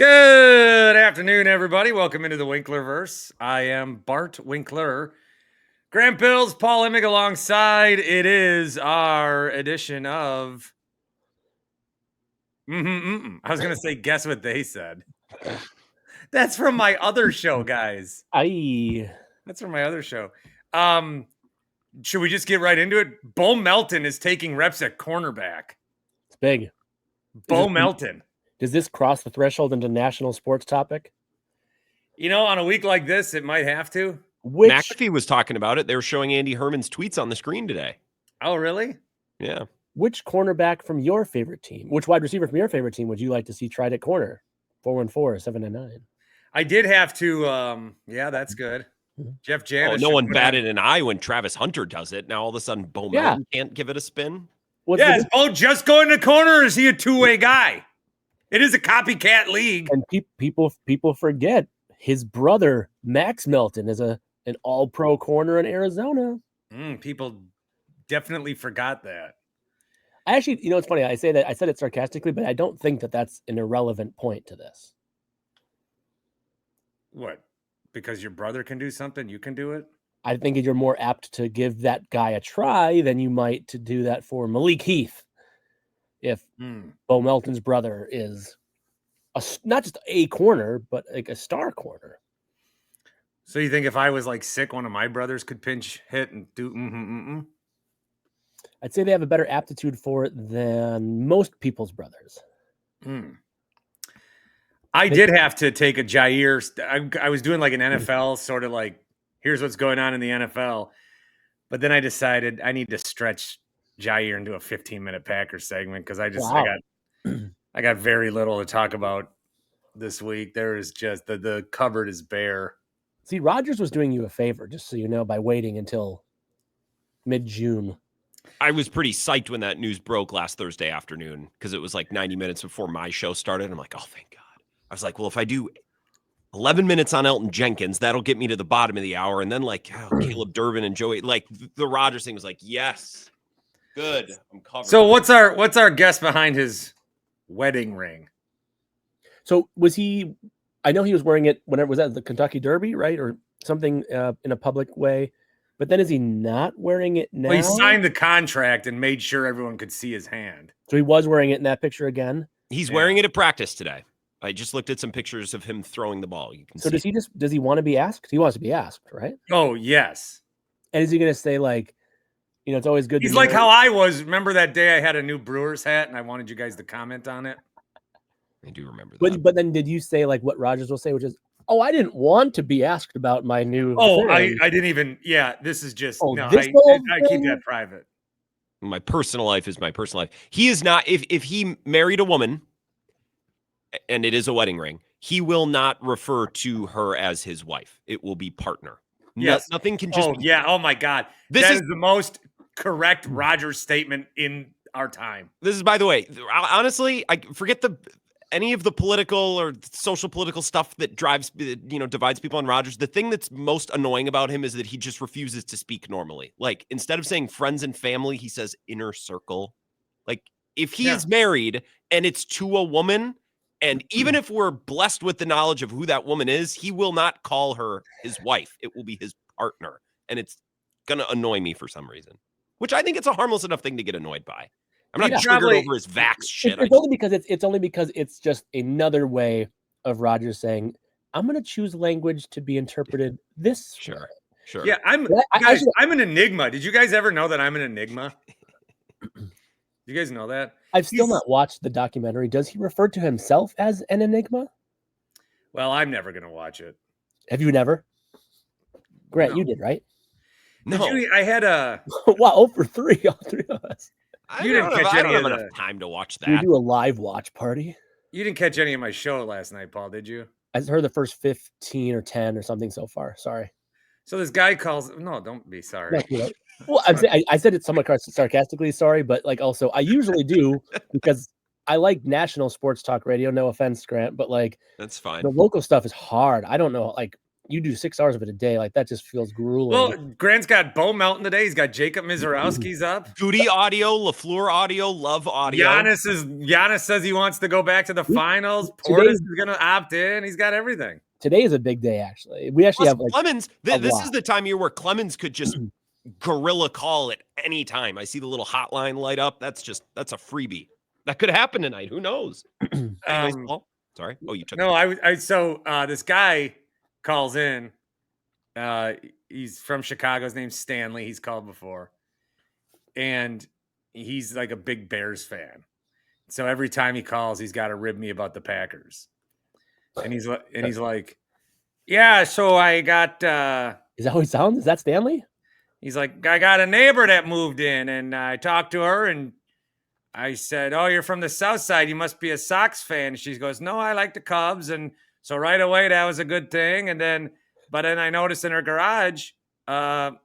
Good afternoon, everybody. Welcome into the Winklerverse. I am Bart Winkler. Graham Pills, Paul Emig alongside. It is our edition of MmHmm. I was going to say, guess what they said. That's from my other show, guys. That's from my other show. Should we just get right into it? Bo Melton is taking reps at cornerback. It's big. Bo Melton. Does this cross the threshold into national sports topic? You know, on a week like this, it might have to. McAfee was talking about it. They were showing Andy Herman's tweets on the screen today. Oh, really? Yeah. Which cornerback from your favorite team, which wide receiver from your favorite team would you like to see tried at corner? 414-799. I did have to, yeah, that's good. Jeff Janis. Oh, no one batted an eye when Travis Hunter does it. Now all of a sudden, Bo Melton can't give it a spin. Is Bo just going to corner, or is he a two-way guy? It is a copycat league. And people forget his brother, Max Melton, is an all-pro corner in Arizona. People definitely forgot that. I actually, it's funny. I said it sarcastically, but I don't think that that's an irrelevant point to this. What? Because your brother can do something, you can do it? I think you're more apt to give that guy a try than you might to do that for Malik Heath. If Bo Melton's brother is not just a corner, but like a star corner. So you think if I was like sick, one of my brothers could pinch hit and do I'd say they have a better aptitude for it than most people's brothers. I did have to take a Jair. I was doing like an NFL sort of like, here's what's going on in the NFL. But then I decided I need to stretch Jair into a 15-minute Packers segment because I got very little to talk about this week. There is just the cupboard is bare. See, Rodgers was doing you a favor, just so you know, by waiting until mid-June. I was pretty psyched when that news broke last Thursday afternoon because it was like 90 minutes before my show started. I'm like, oh, thank God. I was like, well, if I do 11 minutes on Elton Jenkins, that'll get me to the bottom of the hour. And then Caleb Durbin and Joey, like the Rodgers thing was like, yes. Good. I'm covered. So what's our guess behind his wedding ring? So was he? I know he was wearing it whenever was that the Kentucky Derby, right, or something in a public way. But then is he not wearing it now? Well, he signed the contract and made sure everyone could see his hand. So he was wearing it in that picture again. He's wearing it at practice today. I just looked at some pictures of him throwing the ball. You can see. Does he want to be asked? He wants to be asked, right? Oh yes. And is he going to say like? It's always good. He's like how I was. Remember that day I had a new Brewers hat and I wanted you guys to comment on it? I do remember that. But then did you say like what Rodgers will say, which is, oh, I didn't want to be asked about my new I didn't even, this is just, I keep that private. My personal life is my personal life. He is not, if he married a woman and it is a wedding ring, he will not refer to her as his wife. It will be partner. Yes. Nothing can just. Oh my God. That is the most correct Rodgers statement in our time. This is, by the way, honestly, I forget any of the political or social political stuff that divides people on Rodgers. The thing that's most annoying about him is that he just refuses to speak normally. Like, instead of saying friends and family, he says inner circle. Like, if he is married and it's to a woman, and even if we're blessed with the knowledge of who that woman is, he will not call her his wife. It will be his partner. And it's going to annoy me for some reason, which I think it's a harmless enough thing to get annoyed by. I'm not triggered over his vax shit. It's only because it's just another way of Rodgers saying, I'm going to choose language to be interpreted this way. Sure. Yeah, I'm an enigma. Did you guys ever know that I'm an enigma? You guys know that? I've still not watched the documentary. Does he refer to himself as an enigma? Well, I'm never going to watch it. Have you never? Grant, you did, right? No. I had a... Wow, 0 for 3, all three of us. I don't have enough time to watch that. We do a live watch party. You didn't catch any of my show last night, Paul, did you? I heard the first 15 or 10 or something so far. Sorry. So this guy calls... No, don't be sorry. Well, I said it somewhat sarcastically, sorry, but like also I usually do because I like national sports talk radio. No offense, Grant, but like that's fine. The local stuff is hard. I don't know, like you do 6 hours of it a day. Like that just feels grueling. Well, Grant's got Bo Melton today. He's got Jacob Mizorowski's up. Goody audio, LaFleur audio, Love audio. Giannis says he wants to go back to the finals. Portis is going to opt in. He's got everything. Today is a big day, actually. We actually have like Clemens. This is the time of year where Clemens could just guerrilla call at any time. I see the little hotline light up. That's a freebie. That could happen tonight. Who knows? Anyways, Paul. Sorry. Oh, you took it. So this guy calls in. He's from Chicago. His name's Stanley. He's called before. And he's like a big Bears fan. So every time he calls, he's got to rib me about the Packers. And he's like, yeah, so I got is that how he sounds? Is that Stanley? He's like, I got a neighbor that moved in, and I talked to her, and I said, oh, you're from the South Side. You must be a Sox fan. She goes, no, I like the Cubs. And so right away, that was a good thing. But then I noticed in her garage that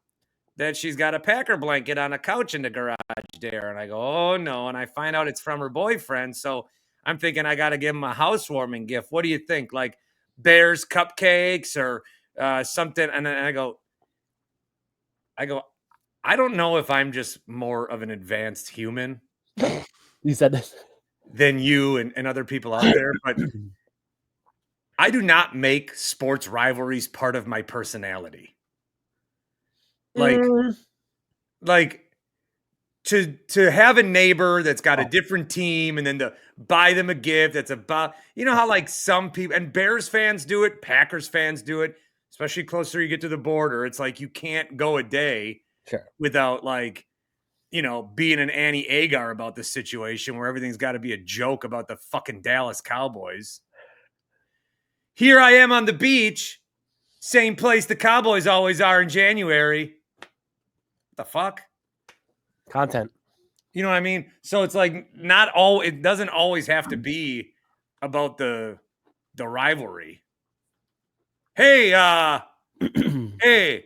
she's got a Packer blanket on a couch in the garage there. And I go, oh, no. And I find out it's from her boyfriend. So I'm thinking I got to give him a housewarming gift. What do you think? Like Bears cupcakes or something? And then I go, I don't know if I'm just more of an advanced human. You said this than you and other people out there, but I do not make sports rivalries part of my personality. Like to have a neighbor that's got a different team and then to buy them a gift that's about, you know how like some people, and Bears fans do it, Packers fans do it, especially closer you get to the border. It's like you can't go a day without like, you know, being an Annie Agar about the situation where everything's got to be a joke about the fucking Dallas Cowboys. Here I am on the beach, same place the Cowboys always are in January. What the fuck? Content. You know what I mean? So it's like it doesn't always have to be about the rivalry. Hey, hey,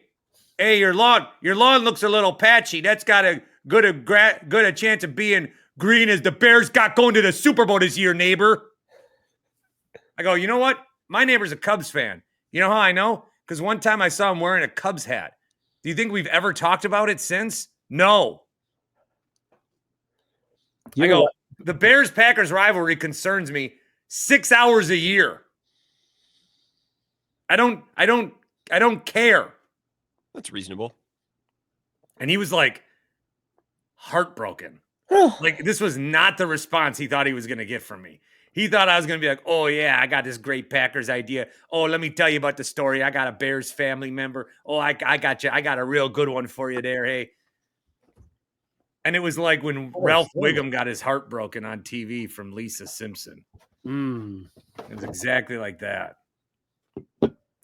your lawn looks a little patchy. That's got a good a chance of being green as the Bears got going to the Super Bowl this year, neighbor. I go, you know what? My neighbor's a Cubs fan. You know how I know? Because one time I saw him wearing a Cubs hat. Do you think we've ever talked about it since? No. I go, the Bears-Packers rivalry concerns me 6 hours a year. I don't care. That's reasonable. And he was like heartbroken. Like this was not the response he thought he was going to get from me. He thought I was going to be like, oh yeah, I got this great Packers idea. Oh, let me tell you about the story. I got a Bears family member. Oh, I got you. I got a real good one for you there. Hey. And it was like when Ralph Wiggum got his heart broken on TV from Lisa Simpson. It was exactly like that.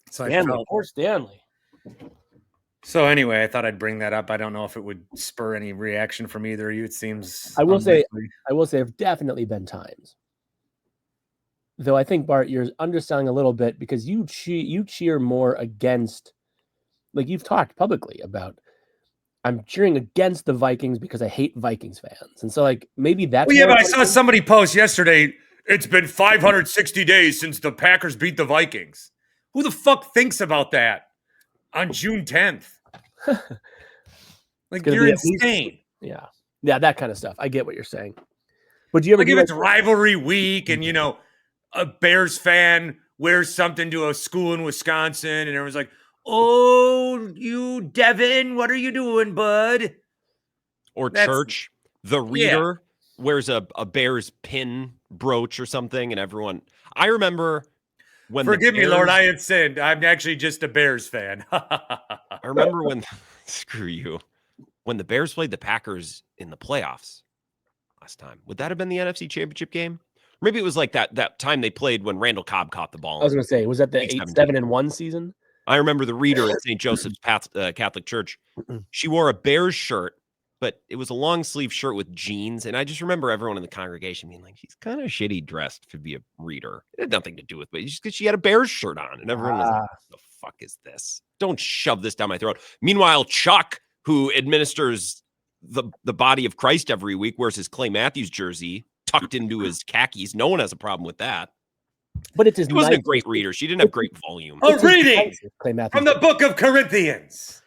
So poor Stanley. So anyway, I thought I'd bring that up. I don't know if it would spur any reaction from either of you. It seems I will say there have definitely been times. Though I think, Bart, you're underselling a little bit because you cheer more against, like you've talked publicly about, I'm cheering against the Vikings because I hate Vikings fans. And so like maybe that's but I saw somebody post yesterday, it's been 560 days since the Packers beat the Vikings. Who the fuck thinks about that on June 10th? Like you're insane. Yeah, that kind of stuff. I get what you're saying. But do you ever give it's rivalry week and, you know, a Bears fan wears something to a school in Wisconsin and everyone's like, oh, you Devin, what are you doing, bud? Or church. The reader wears a Bears pin brooch or something and everyone. I remember when forgive me, Lord, I had sinned. I'm actually just a Bears fan. I remember when screw you. When the Bears played the Packers in the playoffs last time. Would that have been the NFC Championship game? Maybe it was like that time they played when Randall Cobb caught the ball. I was going to say, was that the 8-7-1 season? I remember the reader at St. Joseph's Catholic Church. She wore a Bears shirt, but it was a long sleeve shirt with jeans. And I just remember everyone in the congregation being like, she's kind of shitty dressed to be a reader. It had nothing to do with it, just because she had a Bears shirt on. And everyone was like, what the fuck is this? Don't shove this down my throat. Meanwhile, Chuck, who administers the body of Christ every week, wears his Clay Matthews jersey tucked into his khakis. No one has a problem with that. But it's his She wasn't a nicest. great reader. She didn't have great volume. A reading Clay Matthews from the book of Corinthians.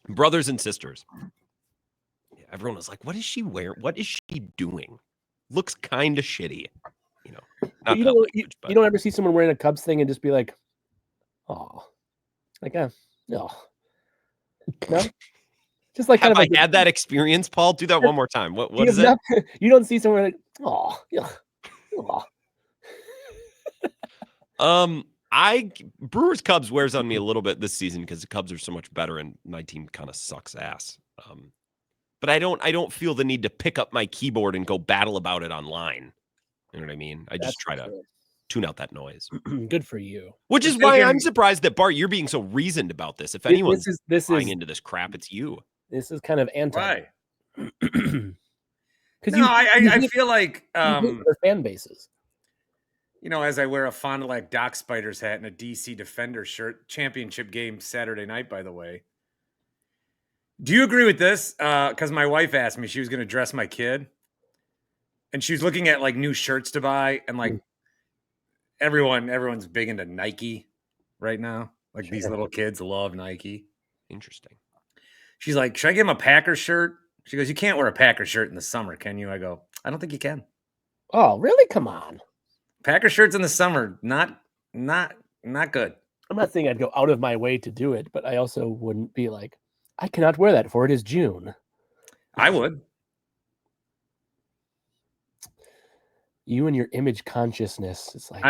Brothers and sisters. Yeah, everyone was like, what is she wearing? What is she doing? Looks kind of shitty. You know, But you don't you don't ever see someone wearing a Cubs thing and just be like, oh, like no. Just like have kind of I had that experience, Paul? Do that one more time. What is it? You don't see someone like, oh, yeah. Brewers Cubs wears on me a little bit this season because the Cubs are so much better and my team kind of sucks ass. But I don't feel the need to pick up my keyboard and go battle about it online. You know what I mean? I just try to tune out that noise. Good for you. Which is why I'm surprised that Bart, you're being so reasoned about this. If anyone's buying into this crap, it's you. This is kind of anti. Right. Because I feel like their fan bases. You know, as I wear a Fond du Lac Doc Spiders hat and a DC Defender shirt, championship game Saturday night, by the way. Do you agree with this? Because my wife asked me, she was going to dress my kid. And she was looking at like new shirts to buy. And like everyone's big into Nike right now. Like these little kids love Nike. Interesting. She's like, should I get him a Packer shirt? She goes, you can't wear a Packer shirt in the summer, can you? I go, I don't think you can. Oh, really? Come on. Packer shirts in the summer, not good. I'm not saying I'd go out of my way to do it, but I also wouldn't be like, I cannot wear that for it is June. I would. You and your image consciousness. It's like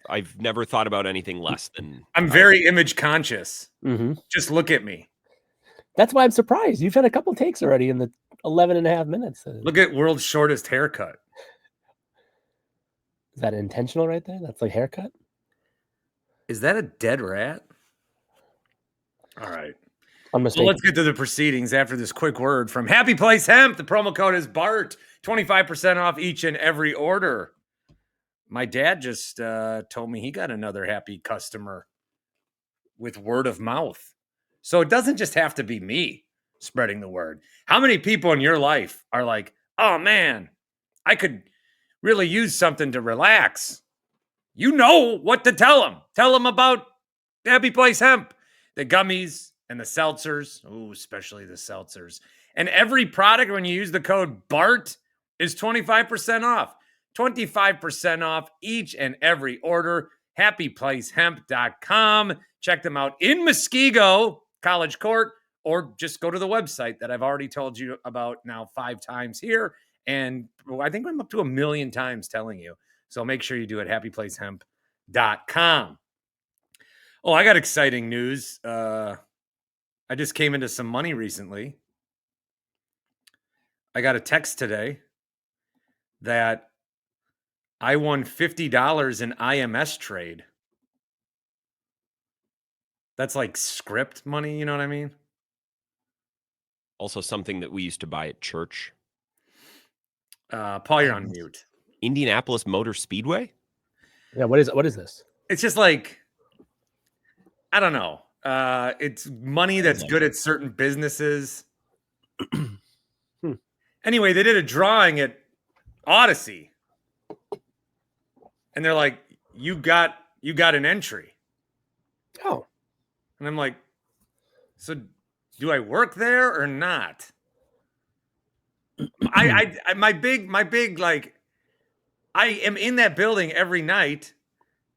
I've never thought about anything less than I'm very image conscious. Mm-hmm. Just look at me. That's why I'm surprised. You've had a couple takes already in the 11 and a half minutes. Look at world's shortest haircut. Is that intentional right there? That's like haircut? Is that a dead rat? All right. Unmistakable. Well, let's get to the proceedings after this quick word from Happy Place Hemp. The promo code is BART. 25% off each and every order. My dad just told me he got another happy customer with word of mouth. So it doesn't just have to be me spreading the word. How many people in your life are like, oh man, I could really use something to relax? You know what to tell them. Tell them about Happy Place Hemp, the gummies and the seltzers. Oh, especially the seltzers. And every product, when you use the code BART, is 25% off. 25% off each and every order. HappyPlaceHemp.com. Check them out in Muskego, College Court, or just go to the website that I've already told you about now 5 times here. And I think I'm up to 1 million times telling you. So make sure you do it. HappyPlaceHemp.com. Oh, I got exciting news. I just came into some money recently. I got a text today that I won $50 in IMS trade. That's like script money, you know what I mean? Also something that we used to buy at church. Paul, you're on mute. Indianapolis Motor Speedway? Yeah, what is this? It's just like, I don't know. It's money that's good at certain businesses. Anyway, they did a drawing at Odyssey. And they're like, you got an entry. Oh. And I'm like, so do I work there or not? My big like, I am in that building every night.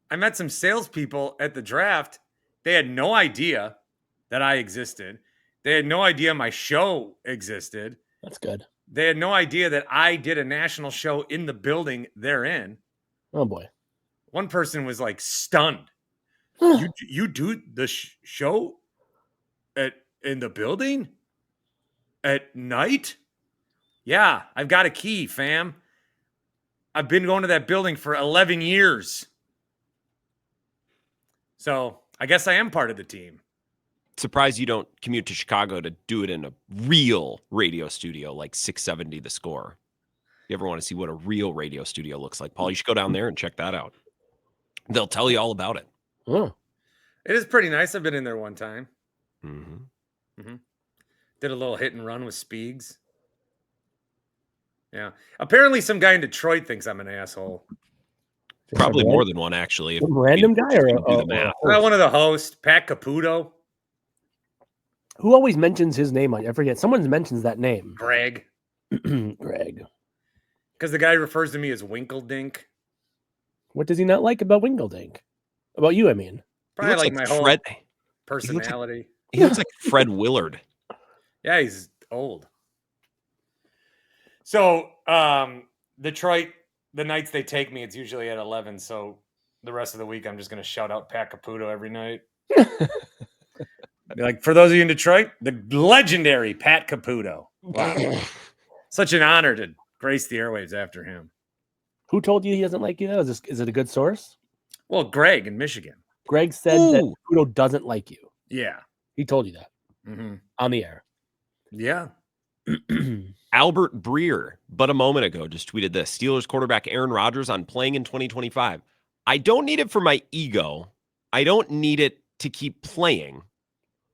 I met some salespeople at the draft. They had no idea that I existed. They had no idea my show existed. That's good. They had no idea that I did a national show in the building they're in. Oh boy. One person was like stunned. You do the show in the building at night? Yeah, I've got a key, fam. I've been going to that building for 11 years. So I guess I am part of the team. Surprised you don't commute to Chicago to do it in a real radio studio like 670 The Score. If you ever want to see what a real radio studio looks like, Paul, you should go down there and check that out. They'll tell you all about it. Oh. It is pretty nice. I've been in there one time. Mm-hmm. Mm-hmm. Did a little hit and run with Spiegs. Yeah. Apparently some guy in Detroit thinks I'm an asshole. Probably more than one, actually. Some random guy or do the math. One of the hosts, Pat Caputo. Who always mentions his name? I forget. Someone mentions that name. Greg. Greg. Because the guy refers to me as Winkeldink. What does he not like about Winkeldink? About you, I mean. Probably like my whole personality. He looks like Fred Willard. Yeah, he's old. So, Detroit, the nights they take me, it's usually at 11. So the rest of the week, I'm just going to shout out Pat Caputo every night. Be like, for those of you in Detroit, the legendary Pat Caputo. Wow. Such an honor to grace the airwaves after him. Who told you he doesn't like you, though? Is it a good source? Well, Greg in Michigan. Greg said that Caputo doesn't like you. Yeah. He told you that on the air. Yeah. Albert Breer, but a moment ago, just tweeted this. Steelers quarterback Aaron Rodgers on playing in 2025. I don't need it for my ego. I don't need it to keep playing.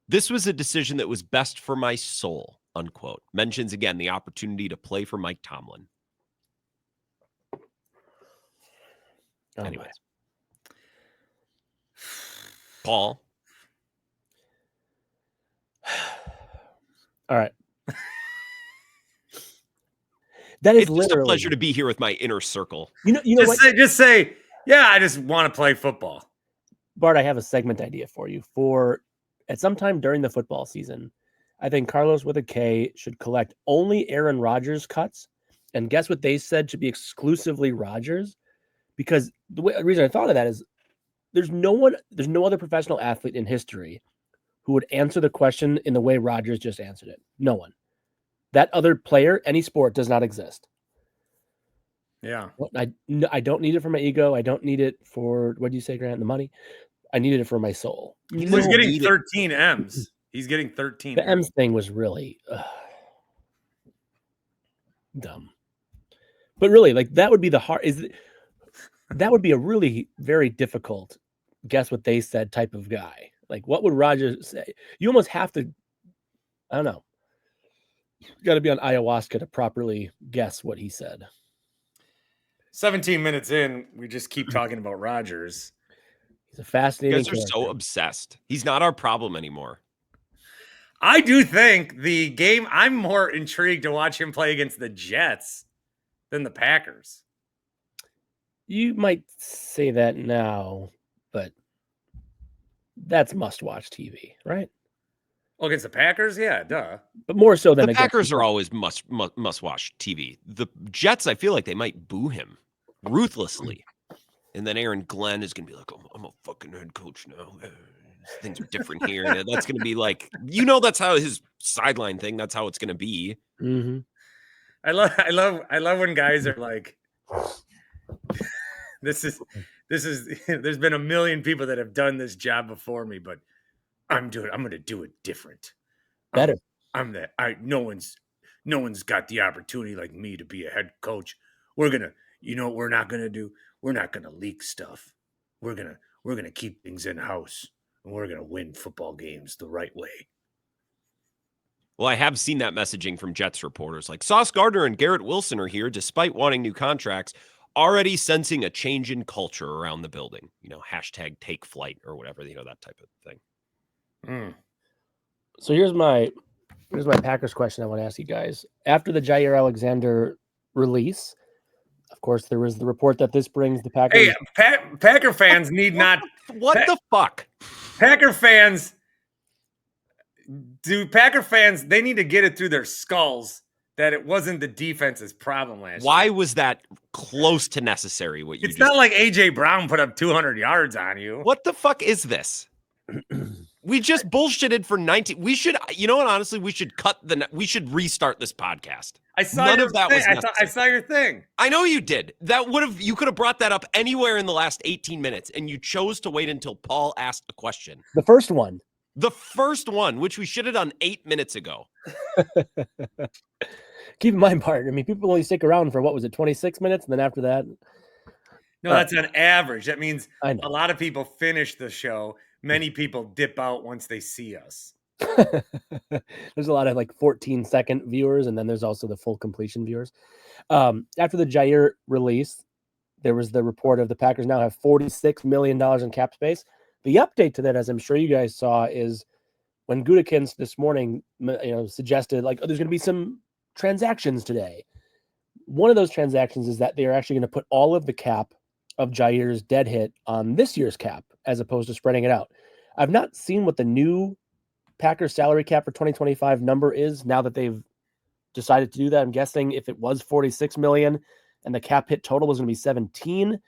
This was a decision that was best for my soul, unquote. Mentions again the opportunity to play for Mike Tomlin. Anyways. Paul. All right. That is it's literally just a pleasure to be here with my inner circle. You know just say, yeah, I just want to play football. Bart, I have a segment idea for you. For at some time during the football season, I think Carlos with a K should collect only Aaron Rodgers cuts. And guess what they said should be exclusively Rodgers? Because the reason I thought of that is there's no other professional athlete in history who would answer the question in the way Rodgers just answered it. No one. That other player, any sport, does not exist. Yeah. I don't need it for my ego. I don't need it for, what do you say, Grant? The money? I needed it for my soul. He's getting 13 M's. He's getting 13 The M's thing was really dumb. But really, like, that would be that would be a really very difficult guess what they said type of guy. Like, what would Rodgers say? You almost have to, I don't know. You got to be on ayahuasca to properly guess what he said. 17 minutes in, we just keep talking about Rodgers. He's a fascinating You guys are so obsessed. He's not our problem anymore. I do think the game, I'm more intrigued to watch him play against the Jets than the Packers. You might say that now, but that's must-watch TV, right? Well, against the Packers, yeah, duh. But more so than the Packers are always must-watch TV. The Jets, I feel like they might boo him ruthlessly, and then Aaron Glenn is gonna be like, "I'm a fucking head coach now. Things are different here." And that's gonna be like, that's how his sideline thing. That's how it's gonna be. Mm-hmm. I love when guys are like, this is. There's been a million people that have done this job before me, but I'm going to do it different. Better. No one's got the opportunity like me to be a head coach. We're gonna, what we're not gonna do? We're not gonna leak stuff. We're gonna keep things in house, and we're gonna win football games the right way. Well, I have seen that messaging from Jets reporters, like Sauce Gardner and Garrett Wilson are here, despite wanting new contracts, already sensing a change in culture around the building. Hashtag take flight or whatever, that type of thing. So here's my Packers question I want to ask you guys. After the Jair Alexander release, of course, there was the report that this brings the Packers. Hey, Packer fans need not. What the fuck? Packer fans, they need to get it through their skulls that it wasn't the defense's problem last year. Why was that close to necessary? It's not like A.J. Brown put up 200 yards on you. What the fuck is this? We just bullshitted for 19. We should, honestly, we should restart this podcast. I saw your thing. I know you did. You could have brought that up anywhere in the last 18 minutes, and you chose to wait until Paul asked a question. The first one, which we should have done 8 minutes ago. Keep in mind, Bart, people only stick around for, 26 minutes? And then after that? No, that's on average. That means a lot of people finish the show. Many people dip out once they see us. There's a lot of 14-second viewers, and then there's also the full completion viewers. After the Jair release, there was the report of the Packers now have $46 million in cap space. The update to that, as I'm sure you guys saw, is when Gutekunst this morning, suggested like, there's going to be some transactions today. One of those transactions is that they are actually going to put all of the cap of Jair's dead hit on this year's cap, as opposed to spreading it out. I've not seen what the new Packers salary cap for 2025 number is now that they've decided to do that. I'm guessing if it was 46 million and the cap hit total was going to be 17,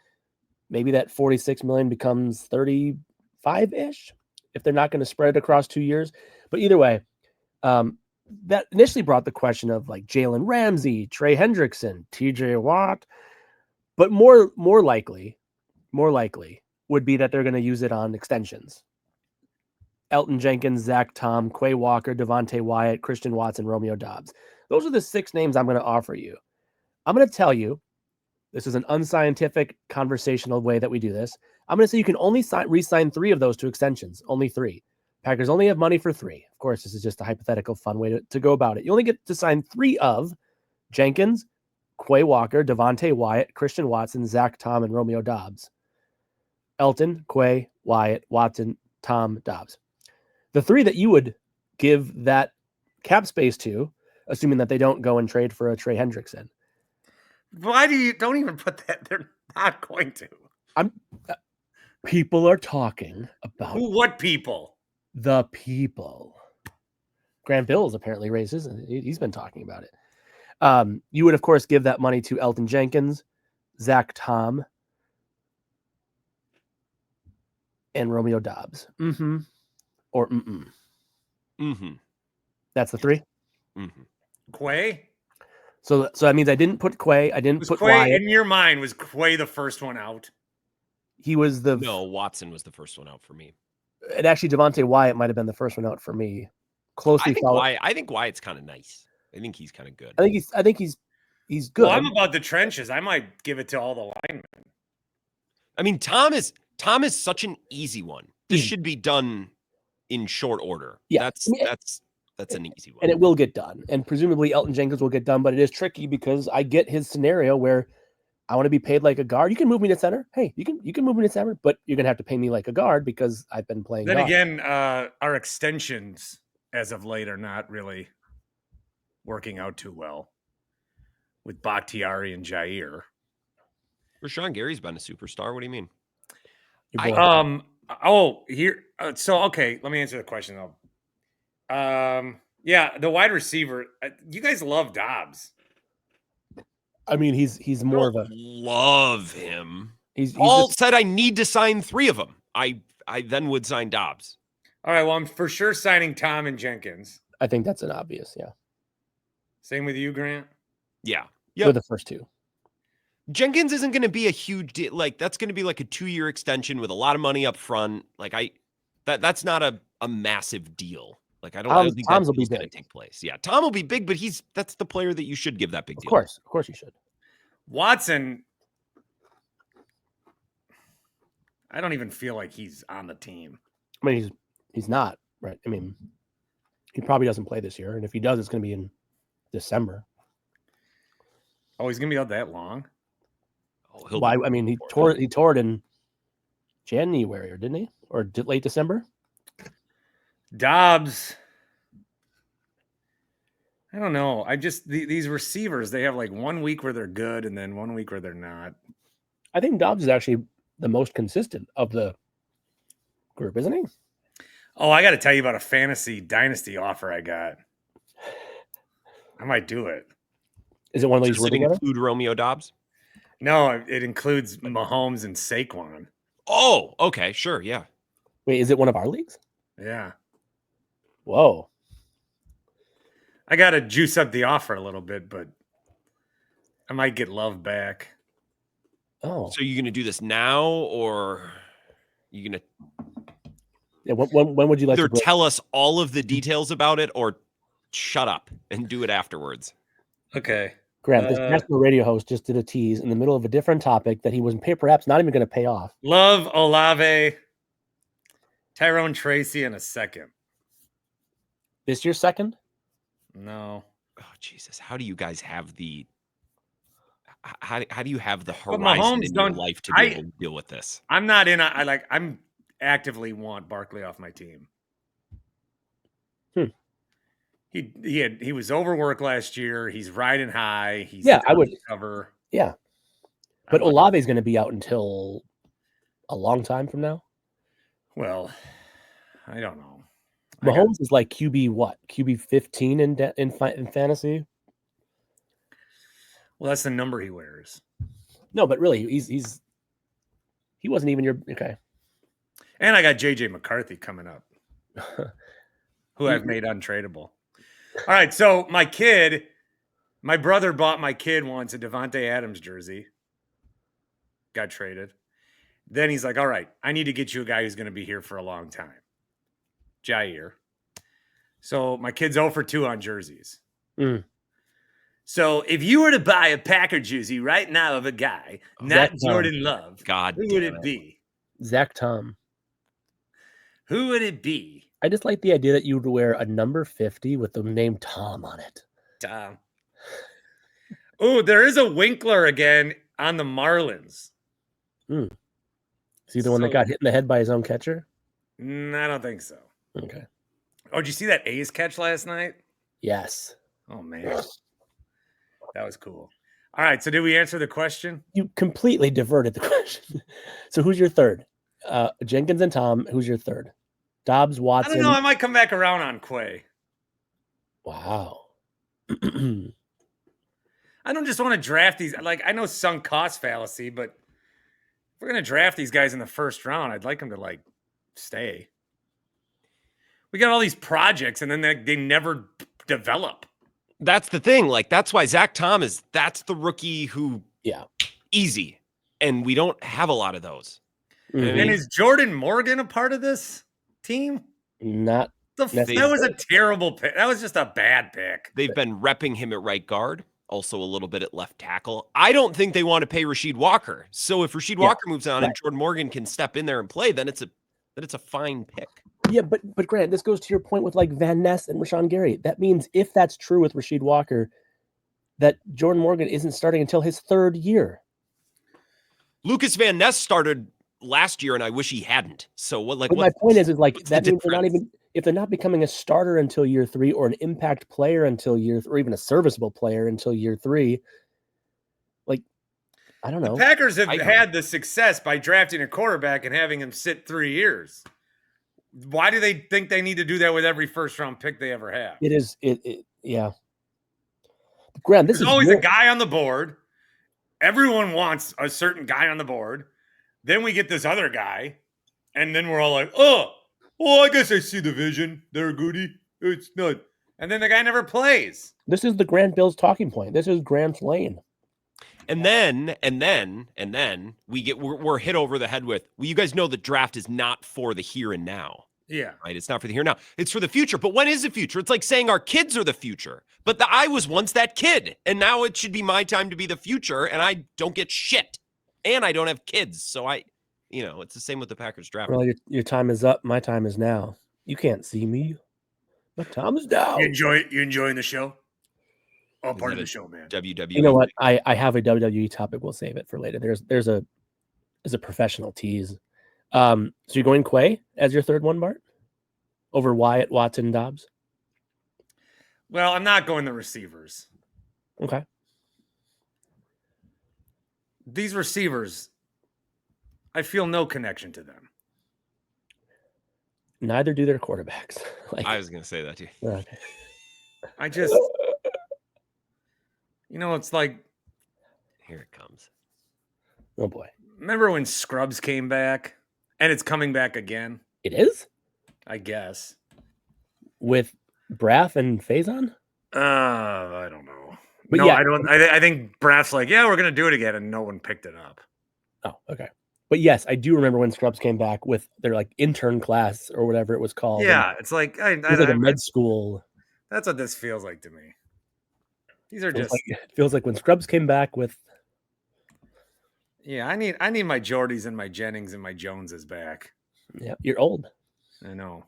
maybe that 46 million becomes 35-ish if they're not going to spread it across 2 years. But either way, that initially brought the question of like Jalen Ramsey, Trey Hendrickson, TJ Watt, but more likely would be that they're going to use it on extensions. Elton Jenkins, Zach Tom, Quay Walker, Devontae Wyatt, Christian Watson, Romeo Doubs. Those are the 6 names I'm going to offer you. I'm going to tell you, this is an unscientific conversational way that we do this. I'm going to say you can only re-sign 3 of those to extensions, only 3. Packers only have money for 3. Of course, this is just a hypothetical fun way to go about it. You only get to sign 3 of Jenkins, Quay Walker, Devontae Wyatt, Christian Watson, Zach Tom, and Romeo Doubs. Elton, Quay, Wyatt, Watson, Tom, Doubs. The 3 that you would give that cap space to, assuming that they don't go and trade for a Trey Hendrickson. Why don't even put that? They're not going to. People are talking about what people? The people. Grant Bills apparently raises, and he's been talking about it. You would, of course, give that money to Elton Jenkins, Zach Tom, and Romeo Doubs. Mm-hmm. Or mm-mm. Mm-hmm. That's the 3? Mm-hmm. Quay? So that means I didn't put Quay. I didn't put Quay, Wyatt. in your mind, was Quay the first one out? He was No, Watson was the first one out for me. And actually, Devontae Wyatt might have been the first one out for me. Closely followed. I think Wyatt's kind of nice. I think he's kind of good. I think he's good. Well, I'm about the trenches. I might give it to all the linemen. I mean, Tom is such an easy one. This should be done in short order. Yeah, that's an easy one. And it will get done. And presumably Elton Jenkins will get done, but it is tricky because I get his scenario where I want to be paid like a guard. You can move me to center. Hey, you can move me to center, but you're going to have to pay me like a guard because I've been playing Then guard. again, our extensions as of late are not really working out too well with Bakhtiari and Jair. Rashawn Gary's been a superstar. What do you mean? Okay, let me answer the question though. Yeah, the wide receiver. You guys love Dobbs. I mean, he's more of a love him. He's Paul said I need to sign 3 of them. I then would sign Dobbs. All right. Well, I'm for sure signing Tom and Jenkins. I think that's an obvious. Yeah. Same with you, Grant. Yeah. Yep. For the first 2. Jenkins isn't going to be a huge deal. Like that's going to be like a 2-year extension with a lot of money up front. Like that's not a massive deal. Like I don't think Tom's will be going to take place. Yeah, Tom will be big, but that's the player that you should give that big deal. Of course you should. Watson, I don't even feel like he's on the team. I mean, he's not, right? I mean, he probably doesn't play this year, and if he does, it's going to be in December. Oh, he's going to be out that long? Oh, why? I mean, he tore it in January, or didn't he? Or late December? Dobbs, I don't know. These receivers, they have like 1 week where they're good and then 1 week where they're not. I think Dobbs is actually the most consistent of the group, isn't he? Oh, I got to tell you about a fantasy dynasty offer I got. I might do it. Is it one of these? Does it include Romeo Dobbs? No, it includes Mahomes and Saquon. Oh, okay, sure, yeah. Wait, is it one of our leagues? Yeah. Whoa. I got to juice up the offer a little bit, but I might get Love back. Oh. So you're going to do this now, or you going to... Yeah, when would you like either to tell us all of the details about it or shut up and do it afterwards? Okay. Grant, this national radio host just did a tease in the middle of a different topic that he was perhaps not even going to pay off. Love, Olave, Tyrone Tracy in a second. This year's second? No. Oh, Jesus. How do you guys have the... how do you have the But horizon Mahomes in your don't- life to be able to deal with this? I'm not in. I'm actively want Barkley off my team. He was overworked last year. He's riding high. He's I would cover. Yeah, but Olave is going to be out until a long time from now. Well, I don't know. Mahomes is like QB what? QB 15 in fantasy. Well, that's the number he wears. No, but really, he wasn't even your okay. And I got JJ McCarthy coming up, who I've made untradeable. All right, so my brother bought my kid once a Devontae Adams jersey. Got traded. Then he's like, all right, I need to get you a guy who's going to be here for a long time. Jair. So my kid's 0 for 2 on jerseys. So if you were to buy a Packer jersey right now of a guy, not Jordan Love, who would it be? Zach Tom. Who would it be? I just like the idea that you would wear a number 50 with the name Tom on it. Tom. Oh, there is a Winkler again on the Marlins. Is he the one that got hit in the head by his own catcher? I don't think so. Okay. Oh, did you see that A's catch last night? Yes. Oh, man. That was cool. All right, so did we answer the question? You completely diverted the question. So who's your third? Jenkins and Tom. Who's your third? Dobbs, Watson. I don't know. I might come back around on Quay. Wow. I don't just want to draft these. Like, I know sunk cost fallacy, but if we're going to draft these guys in the first round, I'd like them to, like, stay. We got all these projects, and then they never develop. That's the thing. Like, that's why Zach Tom that's the rookie who, easy. And we don't have a lot of those. And is Jordan Morgan a part of this team? Not. That was a terrible pick. That was just a bad pick. They've been repping him at right guard, also a little bit at left tackle. I don't think they want to pay Rasheed Walker. So if Rasheed Walker moves on and Jordan Morgan can step in there and play, then it's a fine pick. Yeah, but Grant, this goes to your point with like Van Ness and Rashawn Gary. That means if that's true with Rasheed Walker, that Jordan Morgan isn't starting until his third year. Lucas Van Ness started last year, and I wish he hadn't. So what? Like, my point is like that means they're not even, if they're not becoming a starter until year 3 or an impact player until year 3, or even a serviceable player until year 3. Like, I don't know. The Packers have had the success by drafting a quarterback and having him sit 3 years. Why do they think they need to do that with every first round pick they ever have? Yeah. Grant, there's always a guy on the board. Everyone wants a certain guy on the board. Then we get this other guy, and then we're all like, oh, well, I guess I see the vision there, Goody. It's not. And then the guy never plays. This is the Grant Bill's talking point. This is Grant's lane. And then we're hit over the head with, well, you guys know the draft is not for the here and now. Yeah. Right. It's not for the here and now. It's for the future. But when is the future? It's like saying our kids are the future. But I was once that kid, and now it should be my time to be the future, and I don't get shit. And I don't have kids. So it's the same with the Packers draft. Well, your time is up. My time is now. You can't see me. My time is now. You enjoying the show? All part of the show, man. WWE. You know what? I have a WWE topic. We'll save it for later. There's a professional tease. So you're going Quay as your third one, Bart? Over Wyatt, Watson, Dobbs? Well, I'm not going the receivers. Okay. These receivers, I feel no connection to them. Neither do their quarterbacks. I was going to say that too. Okay. I just, it's like. Here it comes. Oh, boy. Remember when Scrubs came back? And it's coming back again? It is? I guess. With Braff and Faison? I don't know. But no, I don't. I think Braff's like, yeah, we're going to do it again. And no one picked it up. Oh, okay. But yes, I do remember when Scrubs came back with their like intern class or whatever it was called. Yeah, it's like it was like a med school. That's what this feels like to me. These are it feels like when Scrubs came back with. Yeah, I need my Jordys and my Jennings and my Joneses back. Yeah, you're old. I know.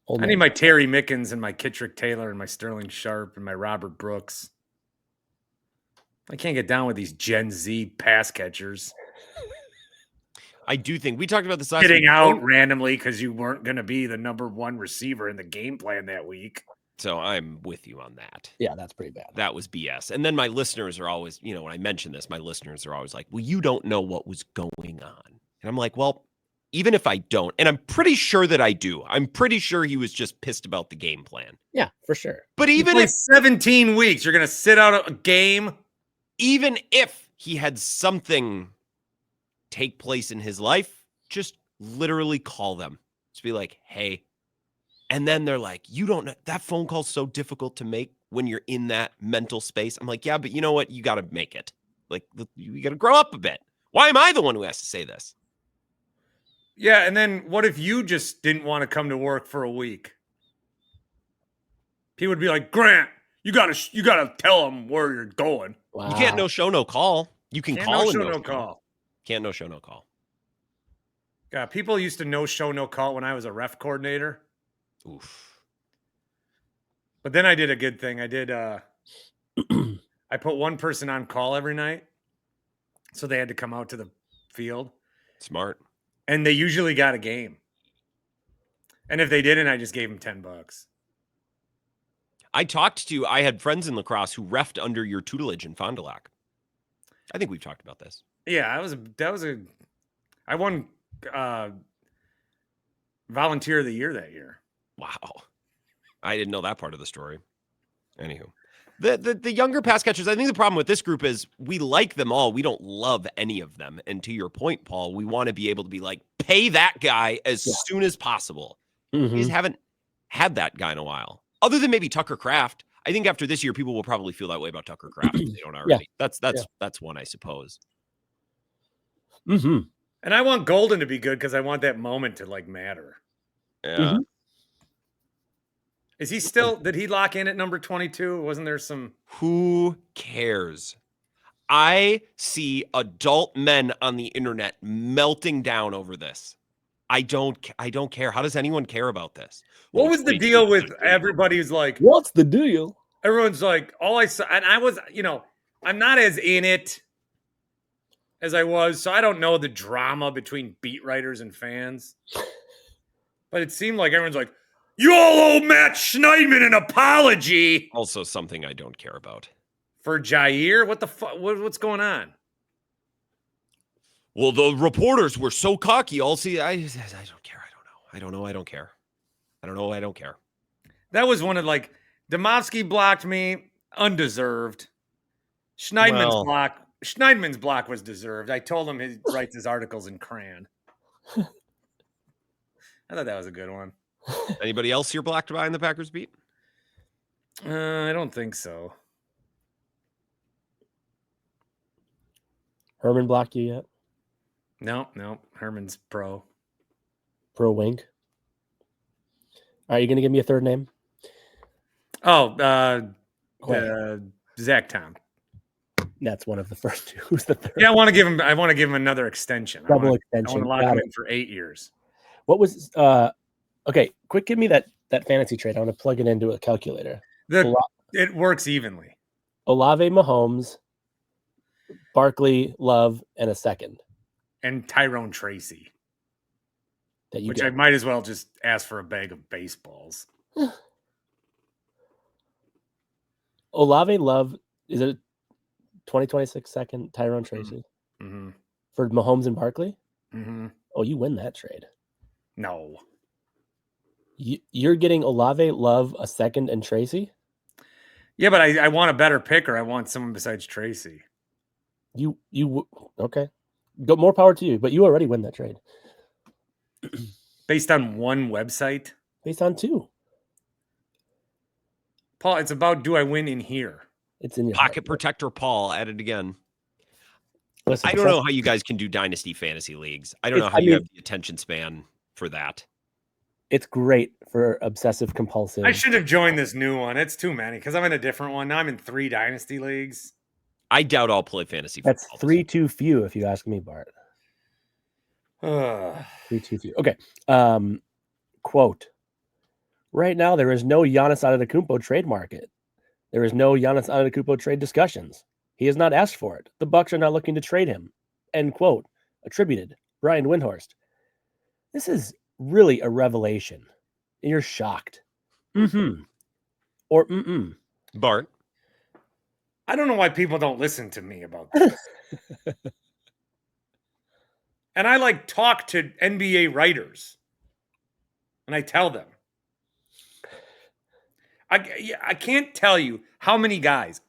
Old I need my Terry Mickens and my Kittrick Taylor and my Sterling Sharp and my Robert Brooks. I can't get down with these Gen Z pass catchers. I do think we talked about this last Getting week. out randomly because you weren't going to be the number one receiver in the game plan that week. So I'm with you on that. Yeah, that's pretty bad. That was BS. And then my listeners are always, when I mention this, my listeners are always like, well, you don't know what was going on. And I'm like, well, even if I don't, and I'm pretty sure that I do, I'm pretty sure he was just pissed about the game plan. Yeah, for sure. But even if 17 weeks, you're going to sit out a game. Even if he had something take place in his life, just literally call them. Just be like, hey. And then they're like, you don't know. That phone call's so difficult to make when you're in that mental space. I'm like, yeah, but you know what? You got to make it. Like, you got to grow up a bit. Why am I the one who has to say this? Yeah, and then what if you just didn't want to come to work for a week? He would be like, Grant, you gotta tell him where you're going. Wow. You can't no show, no call. You can call and no call. Can't no show, no call. God, people used to no show, no call when I was a ref coordinator. Oof. But then I did a good thing. I did I put one person on call every night. So they had to come out to the field. Smart. And they usually got a game. And if they didn't, I just gave them $10. I had friends in lacrosse who reffed under your tutelage in Fond du Lac. I think we've talked about this. Yeah, I won volunteer of the year that year. Wow. I didn't know that part of the story. Anywho. The younger pass catchers, I think the problem with this group is we like them all. We don't love any of them. And to your point, Paul, we want to be able to be like, pay that guy as soon as possible. Mm-hmm. We just haven't had that guy in a while. Other than maybe Tucker Kraft. I think after this year, people will probably feel that way about Tucker Kraft if they don't already. That's one, I suppose. Mm-hmm. And I want Golden to be good because I want that moment to like matter. Yeah. Mm-hmm. Is he still, did he lock in at number 22? Wasn't there some? Who cares? I see adult men on the internet melting down over this. I don't care. How does anyone care about this? What was the deal with everybody who's like, what's the deal? Everyone's like, all I saw, and I was, I'm not as in it as I was, so I don't know the drama between beat writers and fans. But it seemed like everyone's like, you all owe Matt Schneidman an apology. Also something I don't care about. For Jair? What the fuck? What's going on? Well, the reporters were so cocky. I don't care. I don't know. I don't care. That was one of like, Demovsky blocked me, undeserved. Schneidman's block was deserved. I told him he writes his articles in crayon. I thought that was a good one. Anybody else you're blocked by in the Packers beat? I don't think so. Herman blocked you yet? No. Herman's pro. Pro Wink. Are you going to give me a third name? Oh, Zach Tom. That's one of the first two. Who's the third? Yeah, I want to give him another extension. Double extension. I want to lock him in for 8 years. What was okay, quick, give me that fantasy trade. I want to plug it into a calculator. It works evenly. Olave, Mahomes, Barkley, Love, and a second. And Tyrone Tracy. Which get. I might as well just ask for a bag of baseballs. Olave, Love, is it 2026 second? Tyrone Tracy. Mm-hmm. For Mahomes and Barkley? Mm-hmm. Oh, you win that trade. No. You're getting Olave, Love, a second, and Tracy? Yeah, but I want a better picker. I want someone besides Tracy. You okay. Go, more power to you, but you already win that trade. Based on one website? Based on two. Paul, it's about do I win in here? It's in your Pocket Protector Paul at it again. Listen, I don't know how you guys can do dynasty fantasy leagues. I don't know how you have the attention span for that. It's great for obsessive compulsive. I should have joined this new one. It's too many because I'm in a different one. Now I'm in 3 dynasty leagues. I doubt I'll play fantasy That's football. 3 too few, if you ask me, Bart. 3 too few. Okay. Quote. Right now, there is no Giannis Antetokounmpo trade market. There is no Giannis Antetokounmpo trade discussions. He has not asked for it. The Bucks are not looking to trade him. End quote. Attributed. Brian Windhorst. This is really a revelation. You're shocked. Mm-hmm. Or mm-mm. Bart. I don't know why people don't listen to me about this. And I talk to NBA writers. And I tell them. I can't tell you how many guys.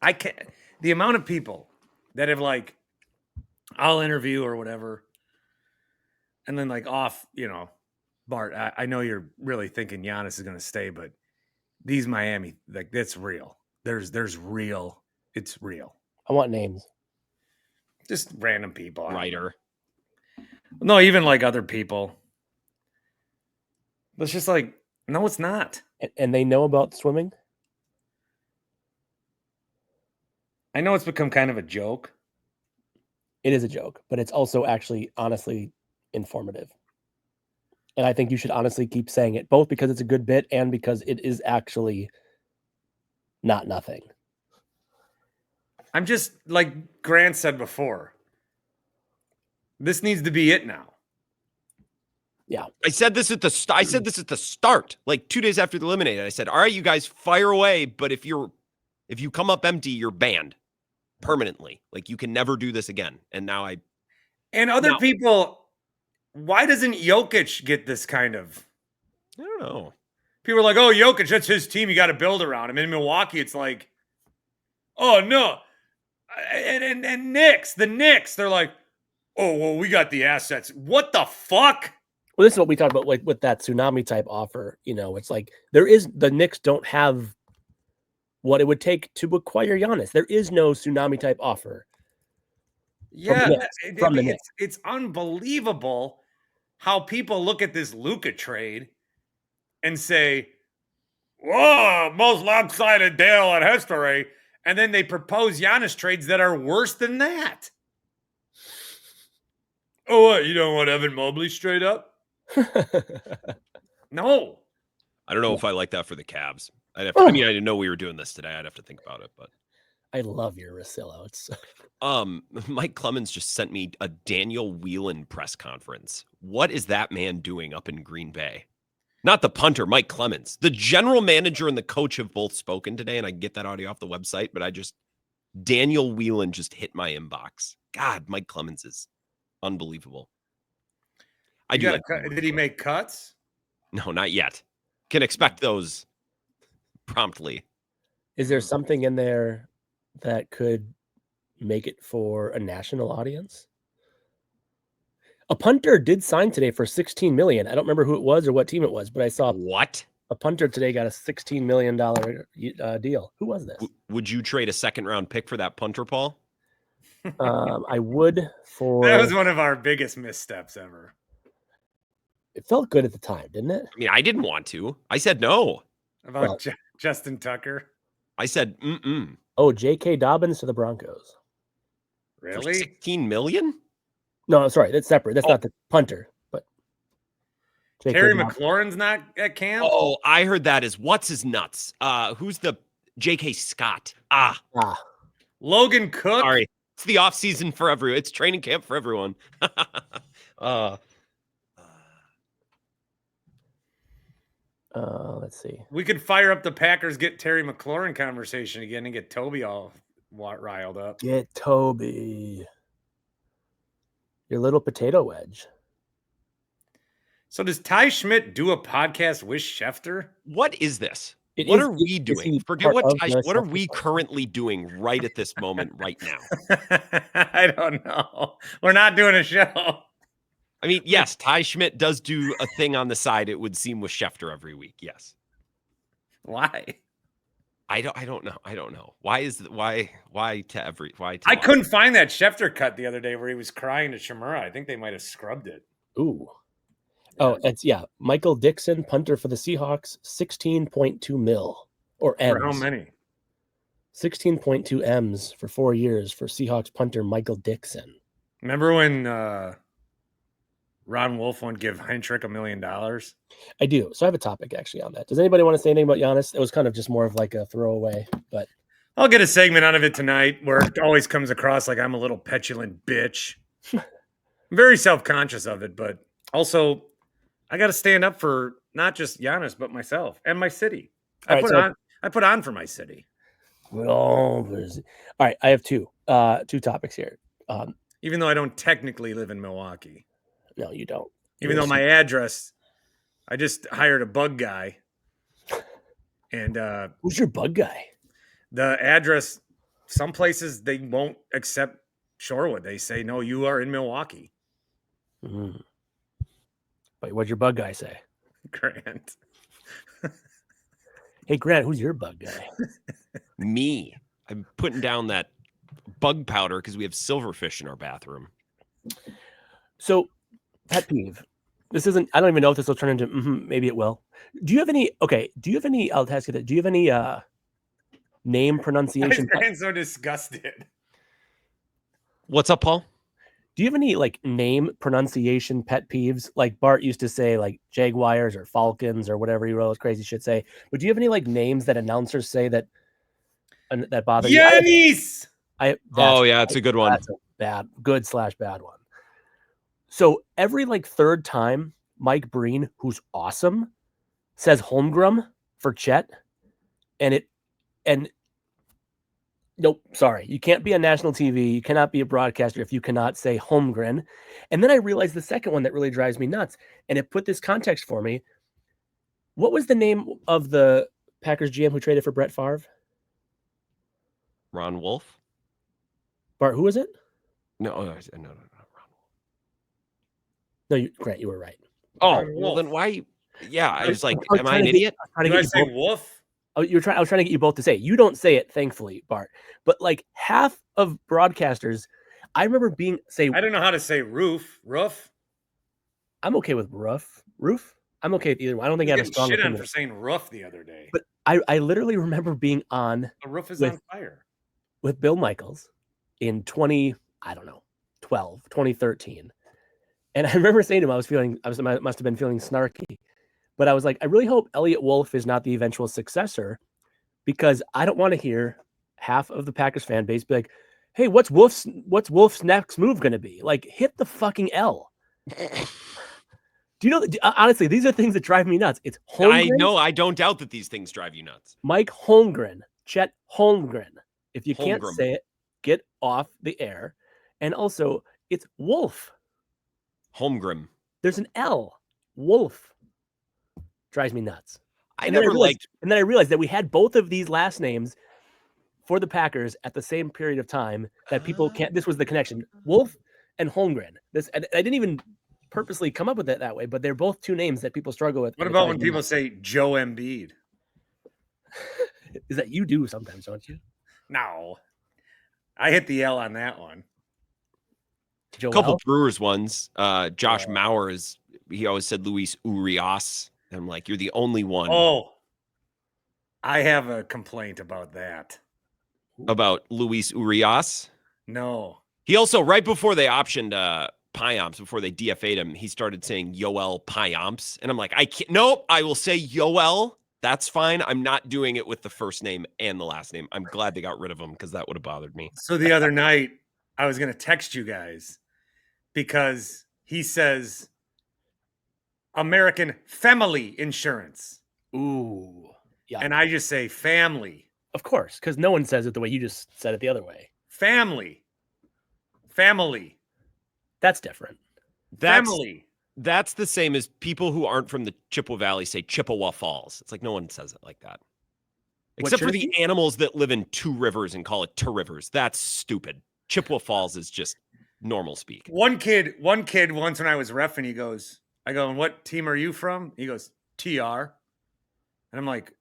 The amount of people that have I'll interview or whatever. And then off, Bart, I know you're really thinking Giannis is going to stay, but these Miami, that's real. There's real. It's real. I want names. Just random people. Writer. No, even other people. But it's just no, it's not. And they know about swimming? I know it's become kind of a joke. It is a joke, but it's also actually honestly informative. And I think you should honestly keep saying it, both because it's a good bit and because it is actually not nothing. I'm just like Grant said before. This needs to be it now. Yeah. I said this at the start, 2 days after the eliminated. I said, all right, you guys fire away. But if you come up empty, you're banned permanently. You can never do this again. And now people, why doesn't Jokic get this kind of? I don't know. People are like, oh, Jokic, that's his team. You got to build around him. In Milwaukee, it's oh, no. And the Knicks, they're like, oh, well, we got the assets. What the fuck? Well, this is what we talked about with that tsunami type offer. It's the Knicks don't have what it would take to acquire Giannis. There is no tsunami type offer. Yeah, it's unbelievable how people look at this Luka trade and say, whoa, most lopsided deal in history. And then they propose Giannis trades that are worse than that. Oh, what? You don't want Evan Mobley straight up? No. I don't know if I like that for the Cavs. I didn't know we were doing this today. I'd have to think about it, but I love your Rosillo. It's Mike Clemens just sent me a Daniel Whelan press conference. What is that man doing up in Green Bay? Not the punter, Mike Clemens. The general manager and the coach have both spoken today, and I can get that audio off the website, but Daniel Whelan just hit my inbox. God, Mike Clemens is unbelievable. Did he make cuts? No, not yet. Can expect those promptly. Is there something in there that could make it for a national audience? A punter did sign today for $16 million. I don't remember who it was or what team it was, but I saw what a punter today got a $16 million deal. Who was this? Would you trade a second-round pick for that punter, Paul? I would. That was one of our biggest missteps ever. It felt good at the time, didn't it? I mean, I didn't want to. I said no. About Justin Tucker? I said, mm-mm. Oh, J.K. Dobbins to the Broncos. Really? For $16 million? No, sorry. That's separate. That's not the punter. But Terry McLaurin's not at camp? Oh, I heard that is what's his nuts? Who's the J.K. Scott? Logan Cook? Sorry. It's the off season for everyone. It's training camp for everyone. Let's see. We could fire up the Packers, get Terry McLaurin conversation again, and get Toby all riled up. Get Toby. Your little potato wedge. So does Ty Schmidt do a podcast with Schefter? What is this? What are we doing? Forget what are we currently doing right at this moment, right now? I don't know. We're not doing a show. I mean, yes, Ty Schmidt does do a thing on the side, it would seem, with Schefter every week. Yes. Why? I don't know. I don't know. Why I couldn't find that Schefter cut the other day where he was crying to Shimura. I think they might have scrubbed it. Ooh. Oh, it's Michael Dixon, punter for the Seahawks, 16.2 mil or M's. For how many? 16.2 M's for 4 years for Seahawks punter Michael Dixon. Remember when Ron Wolf won't give Heinrich $1 million? I do. So I have a topic actually on that. Does anybody want to say anything about Giannis? It was kind of just more of like a throwaway, but I'll get a segment out of it tonight where it always comes across like I'm a little petulant bitch. I'm very self-conscious of it, but also I got to stand up for not just Giannis, but myself and my city. I put on for my city. All right, I have two topics here. Even though I don't technically live in Milwaukee. No, you don't. Even though my address, I just hired a bug guy. And who's your bug guy? The address, some places they won't accept Shorewood. They say, no, you are in Milwaukee. Mm. But what'd your bug guy say? Grant. Hey, Grant, who's your bug guy? Me. I'm putting down that bug powder because we have silverfish in our bathroom. So, pet peeve. This isn't, I don't even know if this will turn into, maybe it will. Do you have any, I'll ask you that. Do you have any name pronunciation? I'm so disgusted. What's up, Paul? Do you have any like name pronunciation pet peeves? Like Bart used to say like Jaguars or Falcons or whatever he wrote crazy shit say. But do you have any like names that announcers say that bother you? Giannis! It's a good one. That's a good/bad one. So every like third time Mike Breen, who's awesome, says Holmgren for Chet, and nope, sorry, you can't be on national TV, you cannot be a broadcaster if you cannot say Holmgren. And then I realized the second one that really drives me nuts, and it put this context for me. What was the name of the Packers GM who traded for Brett Favre? Ron Wolf. Bart, who was it? No. No, Grant, you were right. Oh, well then why? Yeah, I was like, am I an idiot? Did I say Wolf? Oh, I was trying to get you both to say it. You don't say it, thankfully, Bart. But like half of broadcasters, I remember I don't know how to say roof. I'm okay with roof. I'm okay with either one. I don't think I have a strong opinion. For saying roof the other day. But I literally remember being on the roof is on fire with Bill Michaels in 2013. And I remember saying to him, I must have been feeling snarky, but I was like, I really hope Elliot Wolf is not the eventual successor, because I don't want to hear half of the Packers fan base be like, hey, what's Wolf's next move going to be? Like, hit the fucking L. Do you know, honestly, these are things that drive me nuts. It's Holmgren. I know. I don't doubt that these things drive you nuts. Mike Holmgren, Chet Holmgren. If you can't Holmgren. say it, get off the air. And also, it's Wolf. Holmgren. There's an L. Wolf. Drives me nuts. And then I realized that we had both of these last names for the Packers at the same period of time that people can't. This was the connection. Wolf and Holmgren. I didn't even purposely come up with it that way, but they're both two names that people struggle with. What about when people say Joe Embiid? Is that you do sometimes, don't you? No. I hit the L on that one. A couple Brewers ones. Josh Mauer he always said Luis Urias. I'm like, you're the only one. Oh, I have a complaint about that. About Luis Urias? No. He also, right before they optioned Pyomps, before they DFA'd him, he started saying Yoel Pyomps. And I'm like, I can't. Nope, I will say Yoel. That's fine. I'm not doing it with the first name and the last name. I'm glad they got rid of him because that would have bothered me. So the other night, I was going to text you guys because he says American Family Insurance. Ooh. Yeah. And I just say family. Of course, because no one says it the way you just said it the other way. Family. That's different. Family. That's the same as people who aren't from the Chippewa Valley say Chippewa Falls. It's like no one says it like that. Except for the animals that live in Two Rivers and call it Two Rivers. That's stupid. Chippewa Falls is just normal speak. One kid once when I was reffing, I go, and what team are you from? He goes, TR. And I'm like,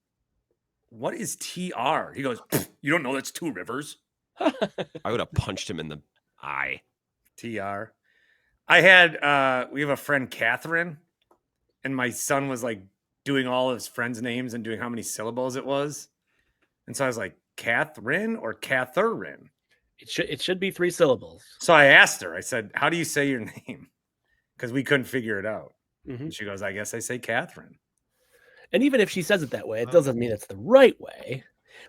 what is TR? He goes, you don't know that's Two Rivers. I would have punched him in the eye. TR. I had, we have a friend, Catherine, and my son was like doing all of his friends' names and doing how many syllables it was. And so I was like, Catherine or Catherine? It should be 3 syllables. So I asked her, I said, how do you say your name? Because we couldn't figure it out. Mm-hmm. And she goes, I guess I say Catherine. And even if she says it that way, it doesn't mean it's the right way.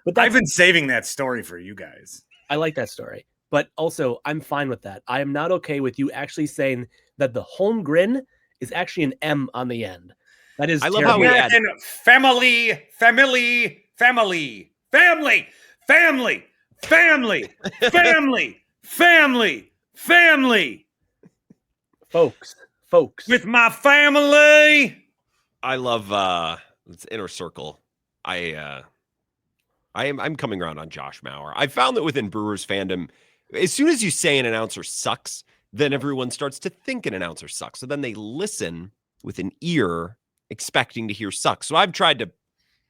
But I've been saving that story for you guys. I like that story. But also, I'm fine with that. I am not okay with you actually saying that the Holmgren is actually an M on the end. That is I love how American family. Folks. With my family. I love it's inner circle. I'm coming around on Josh Mauer. I found that within Brewers fandom, as soon as you say an announcer sucks, then everyone starts to think an announcer sucks. So then they listen with an ear expecting to hear sucks. So I've tried to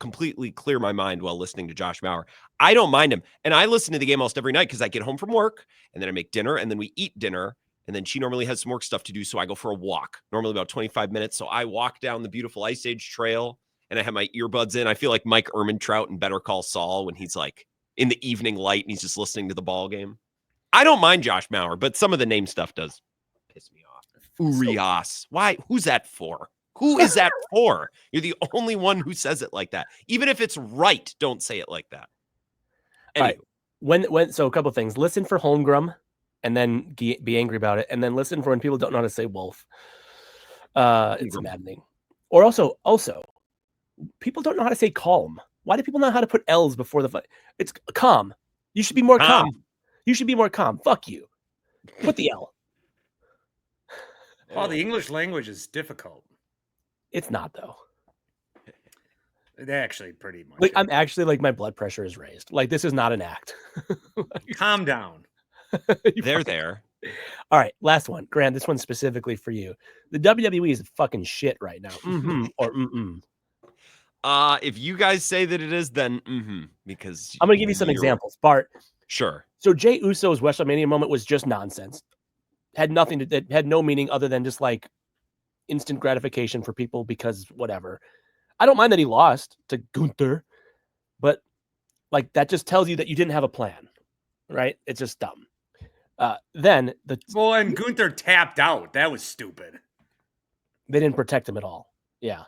completely clear my mind while listening to Josh Mauer. I don't mind him. And I listen to the game almost every night because I get home from work and then I make dinner and then we eat dinner. And then she normally has some work stuff to do. So I go for a walk, normally about 25 minutes. So I walk down the beautiful Ice Age Trail and I have my earbuds in. I feel like Mike Ehrmantraut in Better Call Saul when he's like in the evening light and he's just listening to the ball game. I don't mind Josh Mauer, but some of the name stuff does piss me off. Urias. Why? Who's that for? Who is that for? You're the only one who says it like that. Even if it's right, don't say it like that. Anyway. When so a couple of things. Listen for Holmgren and then be angry about it. And then listen for when people don't know how to say wolf. It's maddening. Or also, people don't know how to say calm. Why do people know how to put L's before the it's calm? You should be more calm. You should be more calm. Fuck you. Put the L. Oh, the English language is difficult. It's not, though. It actually pretty much. Like, I'm actually like my blood pressure is raised. Like, this is not an act. Calm down. They're there. All right, last one. Grant, this one's specifically for you. The WWE is fucking shit right now. Or If you guys say that it is, then because I'm gonna give you some examples. Bart. Sure. So Jey Uso's WrestleMania moment was just nonsense. Had no meaning other than just like instant gratification for people because whatever. I don't mind that he lost to Gunther, but like that just tells you that you didn't have a plan, right? It's just dumb. And Gunther tapped out. That was stupid. They didn't protect him at all. Yeah.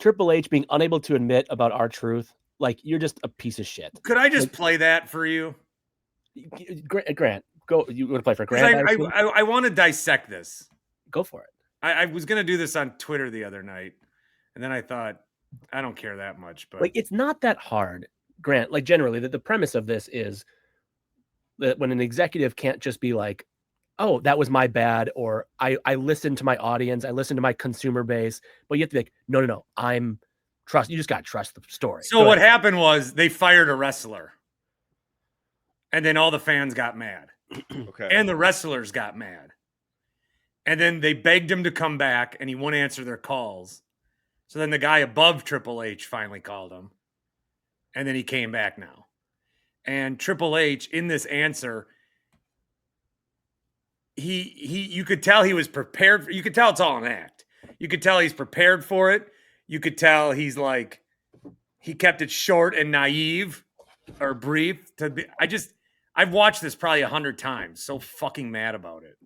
Triple H being unable to admit about R-Truth, like you're just a piece of shit. Could I just play that for you? Grant, go. You want to play for Grant? I want to dissect this. Go for it. I was going to do this on Twitter the other night, and then I thought, I don't care that much. But like, it's not that hard, Grant. Like, generally, the premise of this is that when an executive can't just be like, oh, that was my bad, or I listened to my audience, I listened to my consumer base, but you have to be like, no, you just got to trust the story. So what happened was they fired a wrestler. And then all the fans got mad. Okay. And the wrestlers got mad. And then they begged him to come back, and he wouldn't answer their calls. So then the guy above Triple H finally called him. And then he came back now. And Triple H, in this answer, you could tell he was prepared. You could tell it's all an act. You could tell he's prepared for it. You could tell he's like, he kept it short and naive or brief. I've watched this probably 100 times. So fucking mad about it.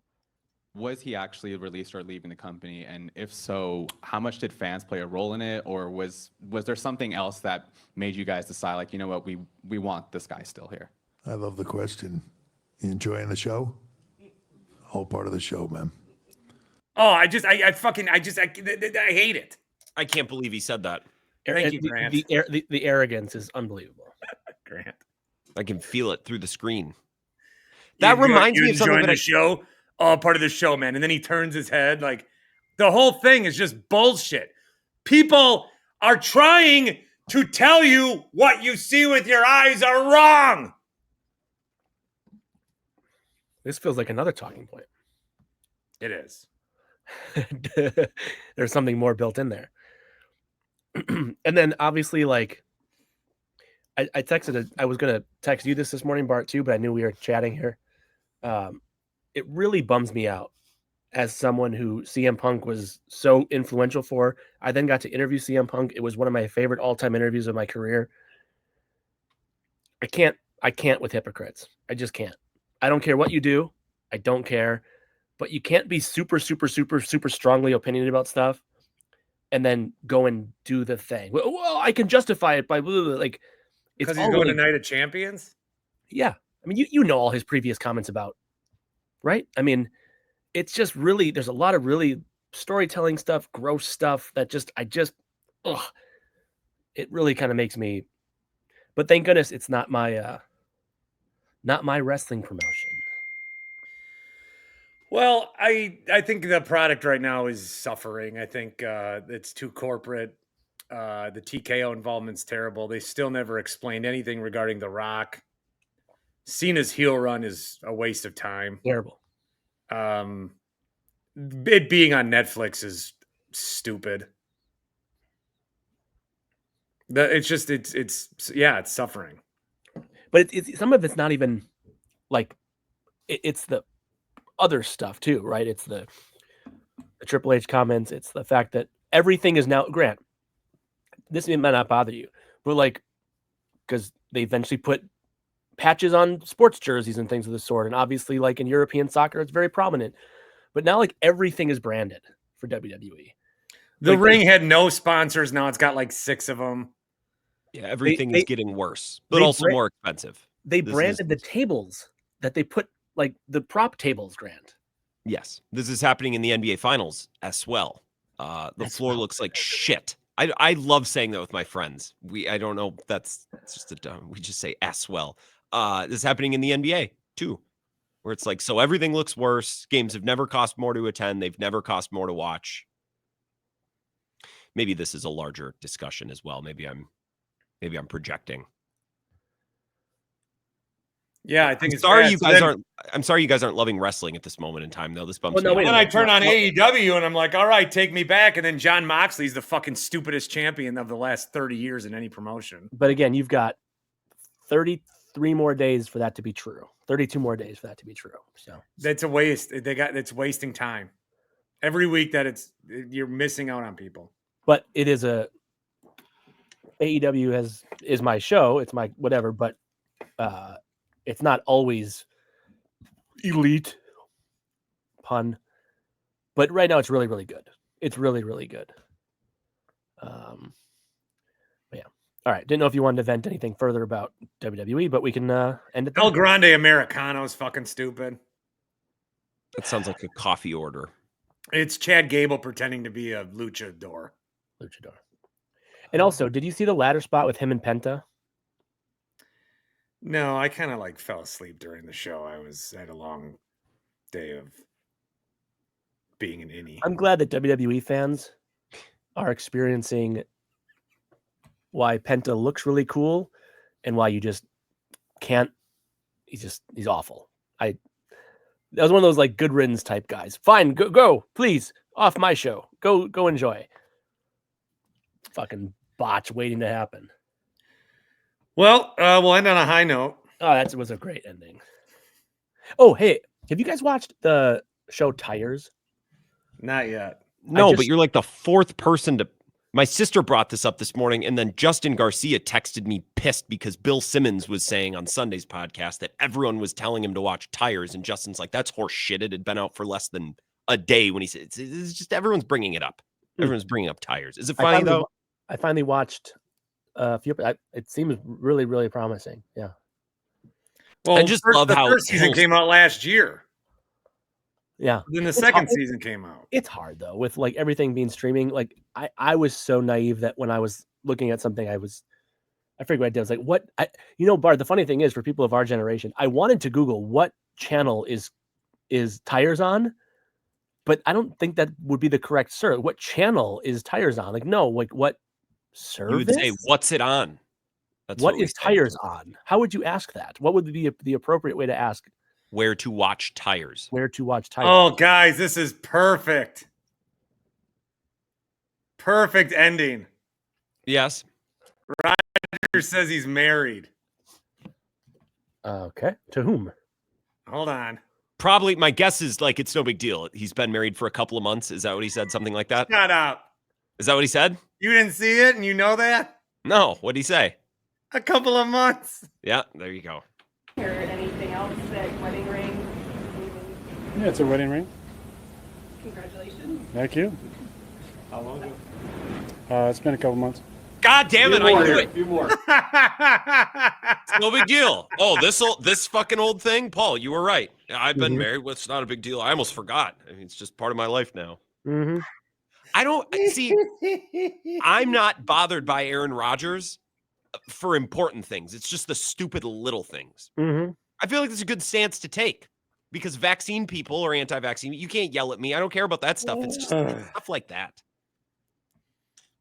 Was he actually released or leaving the company? And if so, how much did fans play a role in it? Or was there something else that made you guys decide, like, you know what, we want this guy still here? I love the question. You enjoying the show? Whole part of the show, man. Oh, I hate it. I can't believe he said that. Thank you, Grant. The arrogance is unbelievable. Grant. I can feel it through the screen. That reminds me of something that the show. All part of the show, man. And then he turns his head. Like, the whole thing is just bullshit. People are trying to tell you what you see with your eyes are wrong. This feels like another talking point. It is. There's something more built in there. And then obviously, like, I was going to text you this morning, Bart, too, but I knew we were chatting here. It really bums me out as someone who CM Punk was so influential for. I then got to interview CM Punk. It was one of my favorite all-time interviews of my career. I can't with hypocrites. I just can't. I don't care what you do. I don't care. But you can't be super, super, super, super strongly opinionated about stuff and then go and do the thing. Well, I can justify it by like, Because he's going to Night of Champions? Yeah. I mean, you know all his previous comments about, right? I mean, it's just really, there's a lot of really storytelling stuff, gross stuff that it really kind of makes me, but thank goodness it's not my wrestling promotion. Well, I think the product right now is suffering. I think it's too corporate. The TKO involvement's terrible. They still never explained anything regarding The Rock. Cena's heel run is a waste of time. Terrible. It being on Netflix is stupid. It's suffering. But it's some of it's not even like it's the other stuff too, right? It's the Triple H comments. It's the fact that everything is now. Grant, this might not bother you, but like because they eventually put patches on sports jerseys and things of the sort, and obviously, like in European soccer, it's very prominent. But now, like everything is branded for WWE. The ring had no sponsors. Now it's got like 6 of them. Yeah, everything is getting worse, but also more expensive. They branded the tables that they put, like the prop tables, Grant. Yes, this is happening in the NBA Finals as well. The floor looks like shit. I love saying that with my friends. I don't know. It's just a dumb. We just say as well. This is happening in the NBA too, where it's like, so everything looks worse. Games have never cost more to attend. They've never cost more to watch. Maybe this is a larger discussion as well. Maybe I'm projecting. Yeah, I think I'm sorry you guys aren't loving wrestling at this moment in time, though. This bumps me out. Then I turn on AEW and I'm like, all right, take me back. And then Jon Moxley's the fucking stupidest champion of the last 30 years in any promotion. But again, you've got 33 more days for that to be true. 32 more days for that to be true. So that's a waste. It's wasting time. Every week you're missing out on people. But it is AEW is my show. It's my whatever, but it's not always elite, pun. But right now it's really, really good. It's really, really good. Yeah. All right. Didn't know if you wanted to vent anything further about WWE, but we can end it there. El Grande Americano is fucking stupid. That sounds like a coffee order. It's Chad Gable pretending to be a luchador. And also, did you see the ladder spot with him and Penta? No, I kind of fell asleep during the show. I had a long day of being an innie. I'm glad that WWE fans are experiencing why Penta looks really cool and why you just can't. He's awful. That was one of those good riddance type guys. Fine, go, please, off my show. Go enjoy. Fucking botch waiting to happen. Well, we'll end on a high note. Oh, that was a great ending. Oh, hey, have you guys watched the show Tires? Not yet. No, but you're like the 4th person to. My sister brought this up this morning, and then Justin Garcia texted me pissed because Bill Simmons was saying on Sunday's podcast that everyone was telling him to watch Tires, and Justin's like, that's horse shit. It had been out for less than a day when he said it's just everyone's bringing it up. Everyone's bringing up Tires. Is it funny though? I finally watched a few. It seems really, really promising. Yeah. Well, I just love how the first season came out last year. Yeah. Then the second season came out. It's hard though, with everything being streaming. I was so naive that when I was looking at something, I figured what I did. I was like, what? Bart, the funny thing is, for people of our generation, I wanted to Google what channel is Tires on, but I don't think that would be the correct search. What channel is Tires on? What service? You would say, what's it on? That's what is Tires on? How would you ask that? What would be the appropriate way to ask? Where to watch Tires. Where to watch Tires. Oh, guys, this is perfect. Perfect ending. Yes. Rodgers says he's married. Okay. To whom? Hold on. Probably, my guess is it's no big deal. He's been married for a couple of months. Is that what he said? Something like that? Shut up. Is that what he said? You didn't see it and you know that? No. What'd he say? A couple of months. Yeah, there you go. Or anything else, wedding ring? Yeah, it's a wedding ring. Congratulations. Thank you. How long ago? It's been a couple months. God damn it! I knew it. A few more. It's no big deal. Oh, this fucking old thing, Paul. You were right. I've been married. Well, it's not a big deal. I almost forgot. I mean, it's just part of my life now. Mm-hmm. I don't see. I'm not bothered by Aaron Rodgers for important things. It's just the stupid little things. Mm-hmm. I feel like it's a good stance to take because vaccine people or anti-vaccine, you can't yell at me. I don't care about that stuff. It's just stuff like that.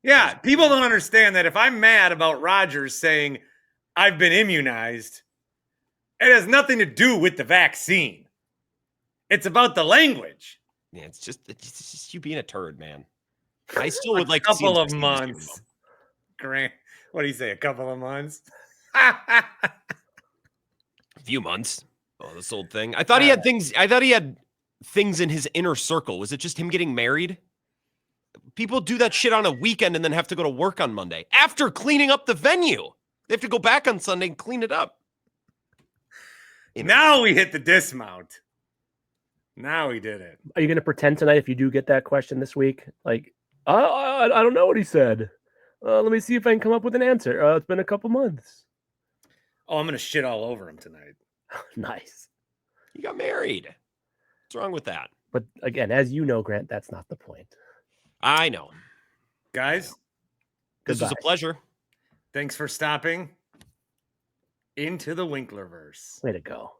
Yeah, people don't understand that if I'm mad about Rodgers saying I've been immunized, it has nothing to do with the vaccine. It's about the language. Yeah, it's just you being a turd, man. I still would like A to see him couple of succeed, months. Grant, what do you say? A couple of months? A few months. Oh, this old thing. I thought he had things. I thought he had things in his inner circle. Was it just him getting married? People do that shit on a weekend and then have to go to work on Monday after cleaning up the venue. They have to go back on Sunday and clean it up. Now we hit the dismount. Now we did it. Are you going to pretend tonight if you do get that question this week? Like, I don't know what he said. Let me see if I can come up with an answer. It's been a couple months. Oh, I'm going to shit all over him tonight. Nice. He got married. What's wrong with that? But again, as you know, Grant, that's not the point. I know. Guys, This was a pleasure. thanks for stopping into the Winklerverse. Way to go.